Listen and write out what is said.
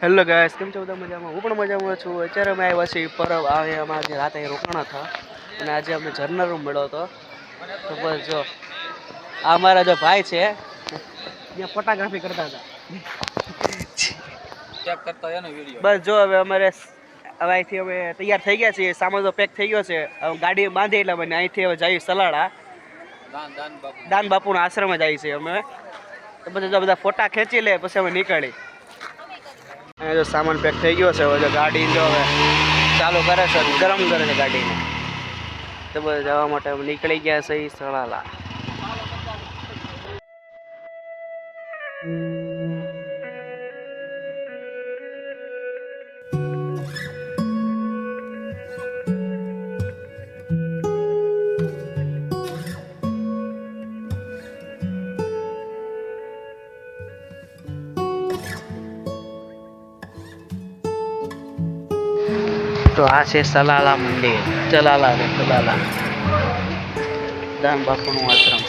Hello guys, કેમ છો બધા? મજામાં? હું પણ મજામાં છું. અત્યારે અમે આવ્યા છીએ પરબ અમે આજે રાતે રોકાણા હતા અને આજે અમને જર્નલ રૂમ મળ્યો હતો. તો બસ જો આ અમારા જો ભાઈ છે જે ફોટોગ્રાફી કરતા હતા. બસ જો હવે અમારે હવે અહીંથી અમે તૈયાર થઈ ગયા છીએ. સામાન તો પેક થઈ ગયો છે. હવે ગાડી બાંધી એટલે મને અહીંથી હવે જઈએ સલાડા દાન બાપુના આશ્રમે જઈએ છીએ અમે. તો પછી જો બધા ફોટા ખેંચી લે પછી અમે નીકળી. અહીંયા જો સામાન પેક થઈ ગયો છે. હવે જો ગાડી જો હવે ચાલુ કરે છે, ગરમ કરે છે ગાડીને. તો બસ જવા માટે અમે નીકળી ગયા છે સલાલા. તો આ છે સલાલા મંદિર. ચલાલા રે સલાલા દાન બાપુનું આશ્રમ.